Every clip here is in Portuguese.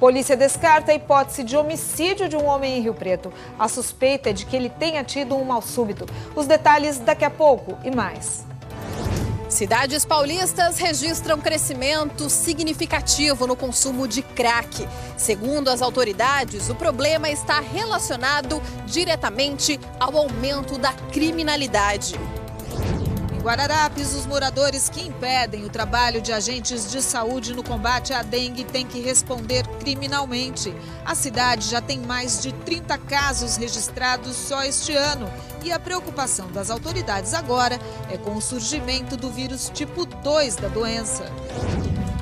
Polícia descarta a hipótese de homicídio de um homem em Rio Preto. A suspeita é de que ele tenha tido um mal súbito. Os detalhes daqui a pouco e mais. Cidades paulistas registram crescimento significativo no consumo de crack. Segundo as autoridades, o problema está relacionado diretamente ao aumento da criminalidade. Em Guararapes, os moradores que impedem o trabalho de agentes de saúde no combate à dengue têm que responder criminalmente. A cidade já tem mais de 30 casos registrados só este ano. E a preocupação das autoridades agora é com o surgimento do vírus tipo 2 da doença.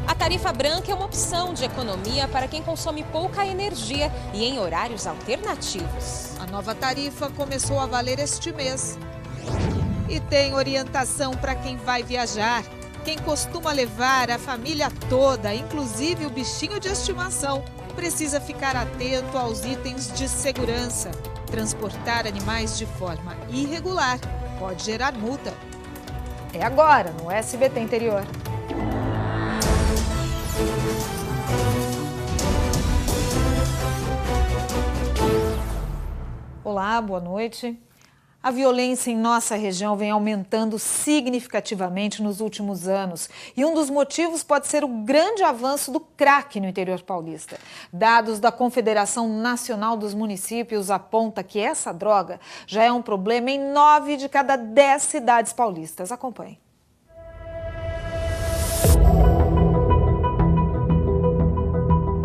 A tarifa branca é uma opção de economia para quem consome pouca energia e em horários alternativos. A nova tarifa começou a valer este mês. E tem orientação para quem vai viajar. Quem costuma levar a família toda, inclusive o bichinho de estimação, precisa ficar atento aos itens de segurança. Transportar animais de forma irregular pode gerar multa. É agora, no SBT Interior. Olá, boa noite. A violência em nossa região vem aumentando significativamente nos últimos anos. E um dos motivos pode ser o grande avanço do crack no interior paulista. Dados da Confederação Nacional dos Municípios apontam que essa droga já é um problema em 9 de cada 10 cidades paulistas. Acompanhe.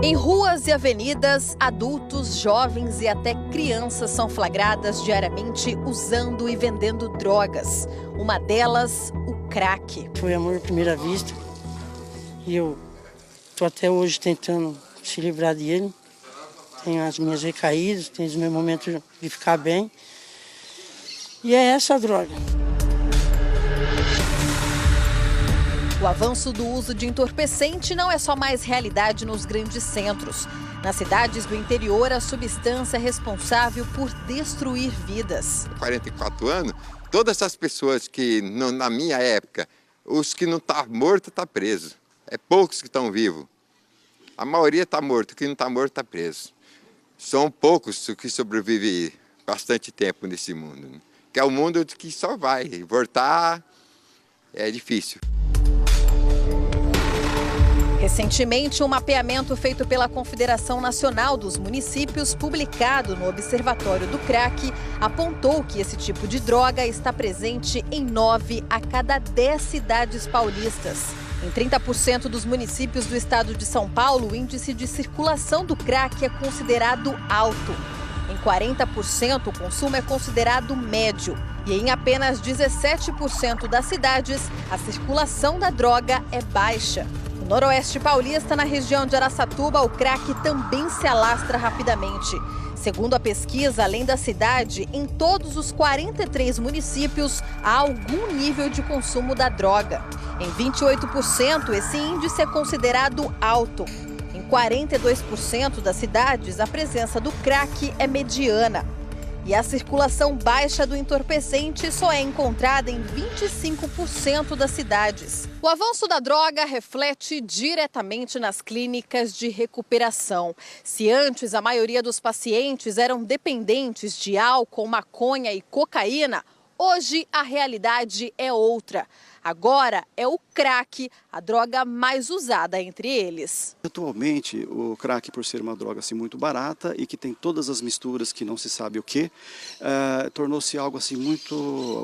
Em ruas e avenidas, adultos, jovens e até crianças são flagradas diariamente usando e vendendo drogas. Uma delas, o crack. Foi amor à primeira vista e eu estou até hoje tentando se livrar dele. Tenho as minhas recaídas, tenho os meus momentos de ficar bem. E é essa a droga. O avanço do uso de entorpecente não é só mais realidade nos grandes centros. Nas cidades do interior, a substância é responsável por destruir vidas. 44 anos, todas essas pessoas que, na minha época, os que não estão mortos estão presos. É poucos que estão vivos. A maioria está morto, o que não está morto está preso. São poucos que sobrevivem bastante tempo nesse mundo. Que é um mundo que só vai. Voltar é difícil. Recentemente, um mapeamento feito pela Confederação Nacional dos Municípios, publicado no Observatório do Crack, apontou que esse tipo de droga está presente em 9 a cada 10 cidades paulistas. Em 30% dos municípios do estado de São Paulo, o índice de circulação do crack é considerado alto. Em 40%, o consumo é considerado médio. E em apenas 17% das cidades, a circulação da droga é baixa. No noroeste paulista, na região de Araçatuba, o crack também se alastra rapidamente. Segundo a pesquisa, além da cidade, em todos os 43 municípios há algum nível de consumo da droga. Em 28%, esse índice é considerado alto. Em 42% das cidades, a presença do crack é mediana. E a circulação baixa do entorpecente só é encontrada em 25% das cidades. O avanço da droga reflete diretamente nas clínicas de recuperação. Se antes a maioria dos pacientes eram dependentes de álcool, maconha e cocaína, hoje a realidade é outra. Agora é o crack, a droga mais usada entre eles. Atualmente, o crack, por ser uma droga assim, muito barata e que tem todas as misturas que não se sabe o que, tornou-se algo assim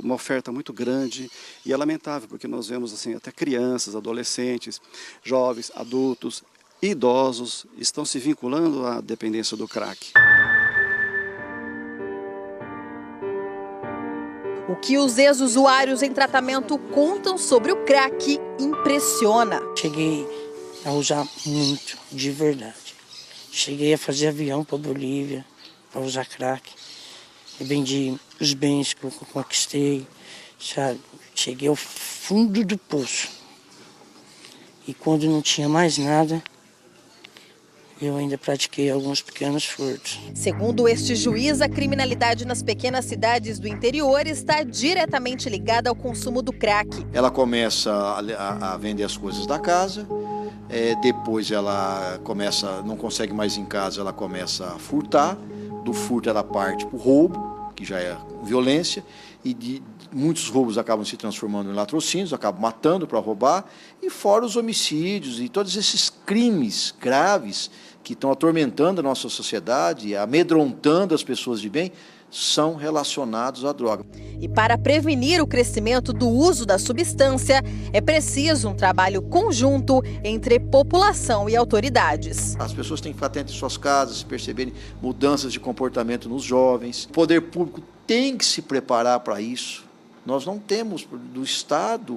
uma oferta muito grande e é lamentável, porque nós vemos assim, até crianças, adolescentes, jovens, adultos, idosos estão se vinculando à dependência do crack. O que os ex-usuários em tratamento contam sobre o crack impressiona. Cheguei a usar muito, de verdade. Cheguei a fazer avião para Bolívia, para usar crack. Eu vendi os bens que eu conquistei, sabe? Cheguei ao fundo do poço. E quando não tinha mais nada, eu ainda pratiquei alguns pequenos furtos. Segundo este juiz, a criminalidade nas pequenas cidades do interior está diretamente ligada ao consumo do crack. Ela começa a vender as coisas da casa, depois ela não consegue mais em casa, ela começa a furtar, do furto ela parte para o roubo, que já é violência, e muitos roubos acabam se transformando em latrocínios, acabam matando para roubar, e fora os homicídios e todos esses crimes graves que estão atormentando a nossa sociedade, amedrontando as pessoas de bem, são relacionados à droga. E para prevenir o crescimento do uso da substância, é preciso um trabalho conjunto entre população e autoridades. As pessoas têm que ficar atentas em suas casas, se perceberem mudanças de comportamento nos jovens. O poder público tem que se preparar para isso. Nós não temos, do Estado,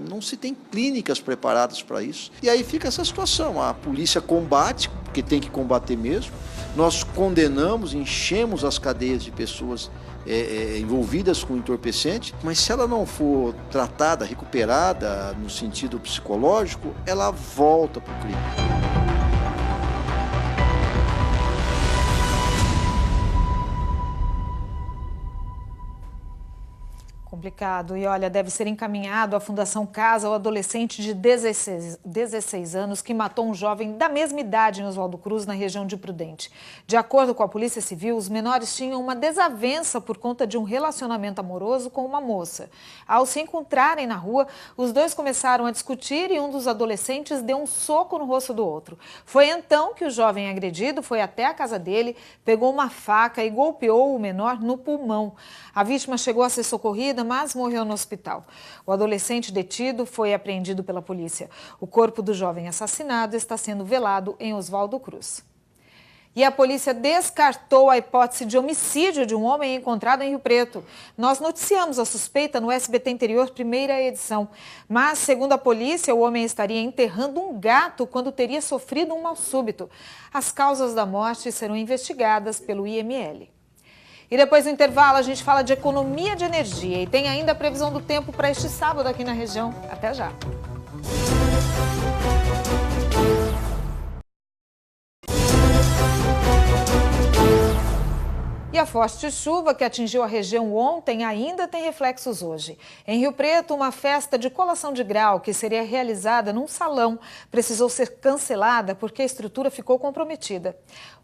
não se tem clínicas preparadas para isso. E aí fica essa situação, a polícia combate, porque tem que combater mesmo. Nós condenamos, enchemos as cadeias de pessoas envolvidas com entorpecente, mas se ela não for tratada, recuperada no sentido psicológico, ela volta para o crime. Complicado. E olha, deve ser encaminhado à Fundação Casa o adolescente de 16 anos que matou um jovem da mesma idade em Oswaldo Cruz, na região de Prudente. De acordo com a Polícia Civil, os menores tinham uma desavença por conta de um relacionamento amoroso com uma moça. Ao se encontrarem na rua, os dois começaram a discutir e um dos adolescentes deu um soco no rosto do outro. Foi então que o jovem agredido foi até a casa dele, pegou uma faca e golpeou o menor no pulmão. A vítima chegou a ser socorrida, mas morreu no hospital. O adolescente detido foi apreendido pela polícia. O corpo do jovem assassinado está sendo velado em Oswaldo Cruz. E a polícia descartou a hipótese de homicídio de um homem encontrado em Rio Preto. Nós noticiamos a suspeita no SBT Interior, primeira edição. Mas, segundo a polícia, o homem estaria enterrando um gato quando teria sofrido um mal súbito. As causas da morte serão investigadas pelo IML. E depois do intervalo a gente fala de economia de energia e tem ainda a previsão do tempo para este sábado aqui na região. Até já! E a forte chuva que atingiu a região ontem ainda tem reflexos hoje. Em Rio Preto, uma festa de colação de grau que seria realizada num salão precisou ser cancelada porque a estrutura ficou comprometida.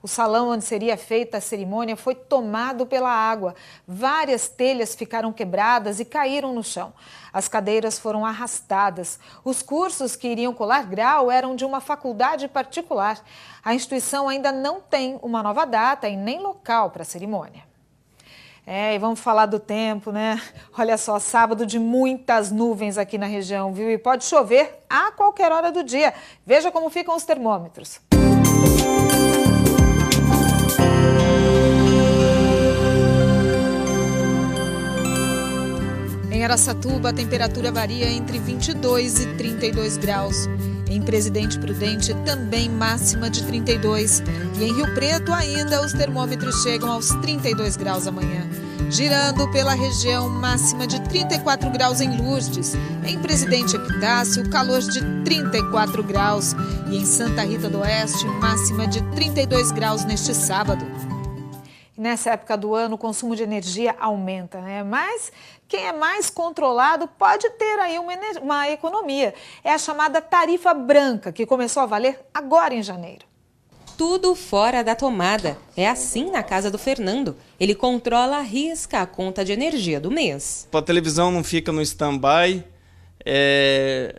O salão onde seria feita a cerimônia foi tomado pela água. Várias telhas ficaram quebradas e caíram no chão. As cadeiras foram arrastadas. Os cursos que iriam colar grau eram de uma faculdade particular. A instituição ainda não tem uma nova data e nem local para a cerimônia. E vamos falar do tempo, né? Olha só, sábado de muitas nuvens aqui na região, viu? E pode chover a qualquer hora do dia. Veja como ficam os termômetros. Em Araçatuba, a temperatura varia entre 22 e 32 graus. Em Presidente Prudente, também máxima de 32. E em Rio Preto, ainda os termômetros chegam aos 32 graus amanhã. Girando pela região, máxima de 34 graus em Lourdes. Em Presidente Epitácio, calor de 34 graus. E em Santa Rita do Oeste, máxima de 32 graus neste sábado. Nessa época do ano, o consumo de energia aumenta, né? Mas quem é mais controlado pode ter aí uma economia. É a chamada tarifa branca, que começou a valer agora em janeiro. Tudo fora da tomada. É assim na casa do Fernando. Ele controla à risca a conta de energia do mês. A televisão não fica no stand-by,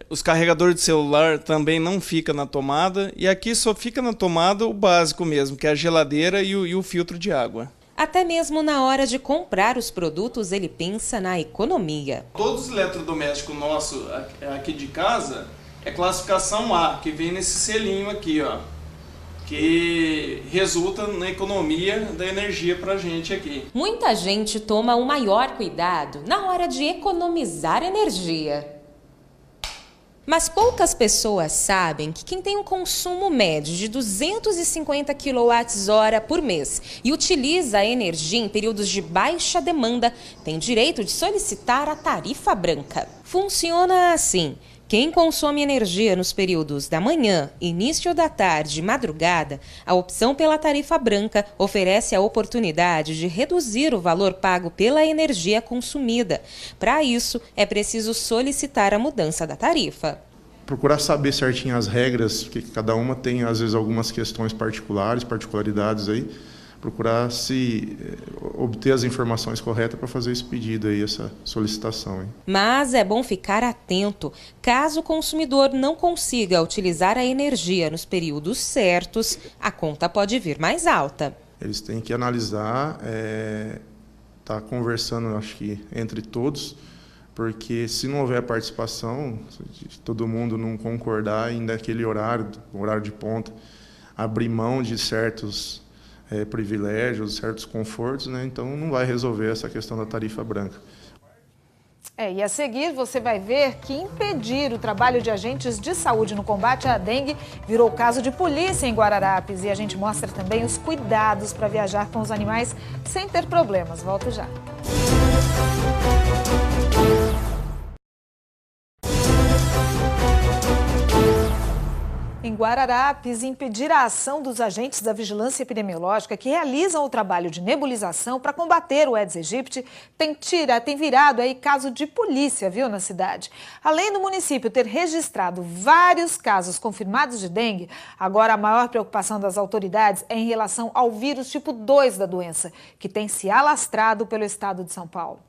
os carregadores de celular também não ficam na tomada, e aqui só fica na tomada o básico mesmo, que é a geladeira e o filtro de água. Até mesmo na hora de comprar os produtos, ele pensa na economia. Todos os eletrodomésticos nossos aqui de casa é classificação A, que vem nesse selinho aqui, ó, que resulta na economia da energia para a gente aqui. Muita gente toma o maior cuidado na hora de economizar energia. Mas poucas pessoas sabem que quem tem um consumo médio de 250 kWh por mês e utiliza a energia em períodos de baixa demanda tem direito de solicitar a tarifa branca. Funciona assim. Quem consome energia nos períodos da manhã, início da tarde e madrugada, a opção pela tarifa branca oferece a oportunidade de reduzir o valor pago pela energia consumida. Para isso, é preciso solicitar a mudança da tarifa. procurar saber certinho as regras, porque cada uma tem, às vezes, algumas questões particularidades aí, procurar obter as informações corretas para fazer esse pedido aí, essa solicitação. Mas é bom ficar atento. Caso o consumidor não consiga utilizar a energia nos períodos certos, a conta pode vir mais alta. Eles têm que analisar, tá conversando, acho que entre todos, porque se não houver participação, se todo mundo não concordar em naquele horário de ponta, abrir mão de certos privilégios, certos confortos, né? Então não vai resolver essa questão da tarifa branca. E a seguir você vai ver que impedir o trabalho de agentes de saúde no combate à dengue virou caso de polícia em Guararapes. E a gente mostra também os cuidados para viajar com os animais sem ter problemas. Volto já. Em Guararapes, impedir a ação dos agentes da vigilância epidemiológica que realizam o trabalho de nebulização para combater o Aedes aegypti tem virado aí caso de polícia, viu, na cidade. Além do município ter registrado vários casos confirmados de dengue, agora a maior preocupação das autoridades é em relação ao vírus tipo 2 da doença, que tem se alastrado pelo estado de São Paulo.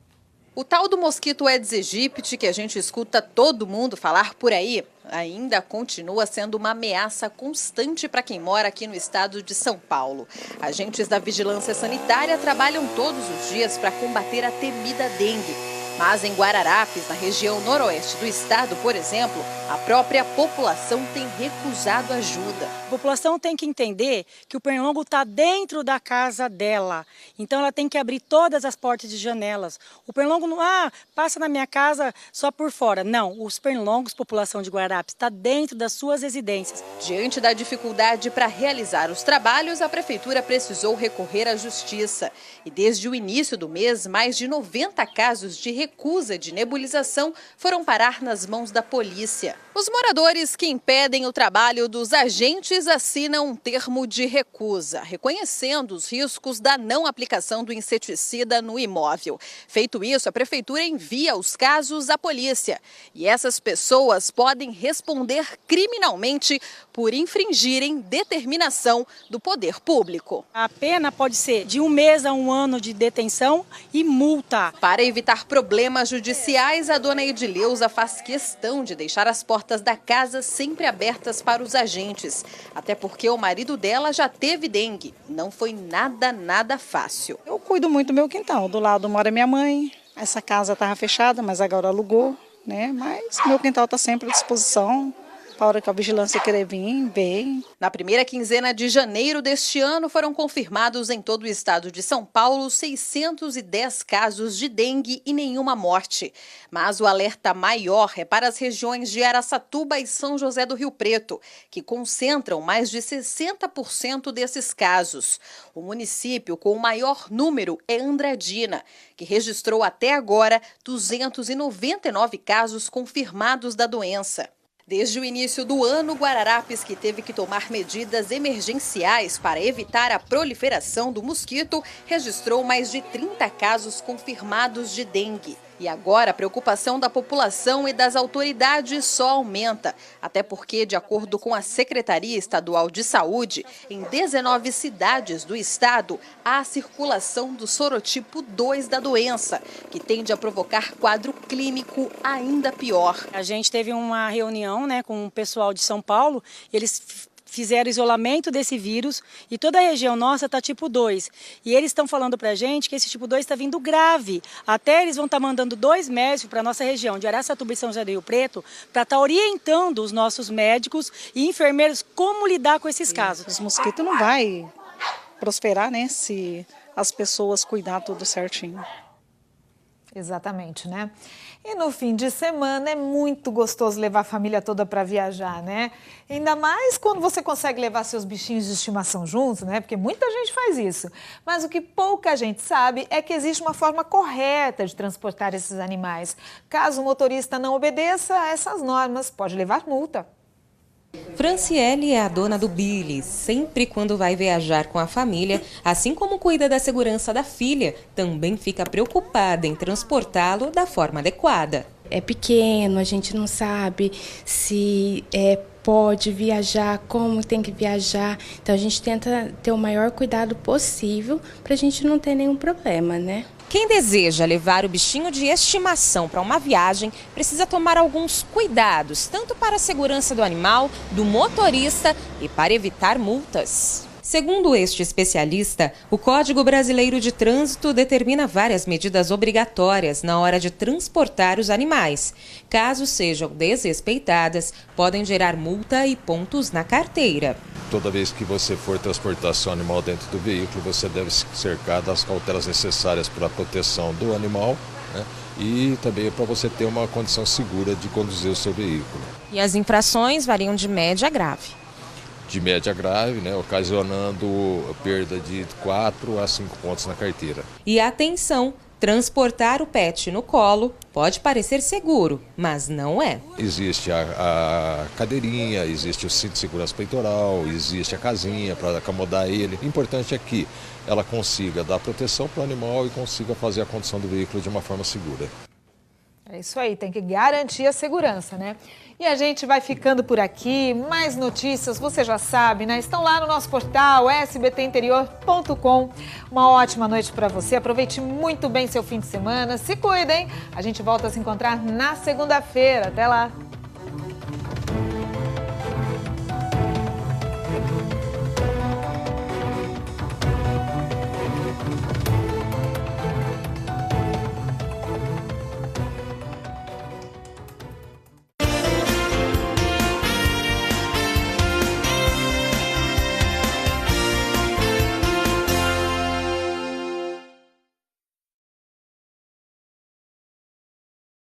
O tal do mosquito Aedes aegypti, que a gente escuta todo mundo falar por aí, ainda continua sendo uma ameaça constante para quem mora aqui no estado de São Paulo. Agentes da vigilância sanitária trabalham todos os dias para combater a temida dengue. Mas em Guararapes, na região noroeste do estado, por exemplo, a própria população tem recusado ajuda. A população tem que entender que o pernilongo está dentro da casa dela. Então ela tem que abrir todas as portas e janelas. O pernilongo não passa na minha casa só por fora. Não, os pernilongos, população de Guararapes, está dentro das suas residências. Diante da dificuldade para realizar os trabalhos, a prefeitura precisou recorrer à justiça. E desde o início do mês, mais de 90 casos de recusa de nebulização foram parar nas mãos da polícia. Os moradores que impedem o trabalho dos agentes assinam um termo de recusa, reconhecendo os riscos da não aplicação do inseticida no imóvel. Feito isso, a prefeitura envia os casos à polícia. E essas pessoas podem responder criminalmente por infringirem determinação do poder público. A pena pode ser de 1 mês a 1 ano de detenção e multa. Para evitar problemas judiciais, a dona Edileuza faz questão de deixar as portas da casa sempre abertas para os agentes. Até porque o marido dela já teve dengue. Não foi nada fácil. Eu cuido muito do meu quintal. Do lado mora minha mãe. Essa casa estava fechada, mas agora alugou, né? Mas meu quintal está sempre à disposição. A hora que a vigilância querer vir, vem. Na primeira quinzena de janeiro deste ano, foram confirmados em todo o estado de São Paulo 610 casos de dengue e nenhuma morte. Mas o alerta maior é para as regiões de Araçatuba e São José do Rio Preto, que concentram mais de 60% desses casos. O município com o maior número é Andradina, que registrou até agora 299 casos confirmados da doença. Desde o início do ano, Guararapes, que teve que tomar medidas emergenciais para evitar a proliferação do mosquito, registrou mais de 30 casos confirmados de dengue. E agora a preocupação da população e das autoridades só aumenta. Até porque, de acordo com a Secretaria Estadual de Saúde, em 19 cidades do estado, há a circulação do sorotipo 2 da doença, que tende a provocar quadro clínico ainda pior. A gente teve uma reunião, com o pessoal de São Paulo, eles fizeram isolamento desse vírus e toda a região nossa está tipo 2. E eles estão falando para a gente que esse tipo 2 está vindo grave. Até eles vão estar mandando 2 médicos para a nossa região de Araçatuba e São José do Rio Preto para estar orientando os nossos médicos e enfermeiros como lidar com esses casos. Os mosquitos não vai prosperar, se as pessoas cuidar tudo certinho. Exatamente, E no fim de semana é muito gostoso levar a família toda para viajar, Ainda mais quando você consegue levar seus bichinhos de estimação juntos, Porque muita gente faz isso. Mas o que pouca gente sabe é que existe uma forma correta de transportar esses animais. Caso o motorista não obedeça a essas normas, pode levar multa. Franciele é a dona do Billy. Sempre quando vai viajar com a família, assim como cuida da segurança da filha, também fica preocupada em transportá-lo da forma adequada. é pequeno, a gente não sabe se pode viajar, como tem que viajar. Então a gente tenta ter o maior cuidado possível para a gente não ter nenhum problema, né? Quem deseja levar o bichinho de estimação para uma viagem precisa tomar alguns cuidados, tanto para a segurança do animal, do motorista e para evitar multas. Segundo este especialista, o Código Brasileiro de Trânsito determina várias medidas obrigatórias na hora de transportar os animais. Caso sejam desrespeitadas, podem gerar multa e pontos na carteira. Toda vez que você for transportar seu animal dentro do veículo, você deve se cercar das cautelas necessárias para a proteção do animal, né? E também para você ter uma condição segura de conduzir o seu veículo. E as infrações variam de média a grave. De média grave, né, ocasionando perda de 4 a 5 pontos na carteira. E atenção, transportar o pet no colo pode parecer seguro, mas não é. Existe a cadeirinha, existe o cinto de segurança peitoral, existe a casinha para acomodar ele. O importante é que ela consiga dar proteção para o animal e consiga fazer a condução do veículo de uma forma segura. É isso aí, tem que garantir a segurança, né? E a gente vai ficando por aqui. Mais notícias, você já sabe, né? Estão lá no nosso portal sbtinterior.com. Uma ótima noite para você. Aproveite muito bem seu fim de semana. Se cuidem. A gente volta a se encontrar na segunda-feira. Até lá.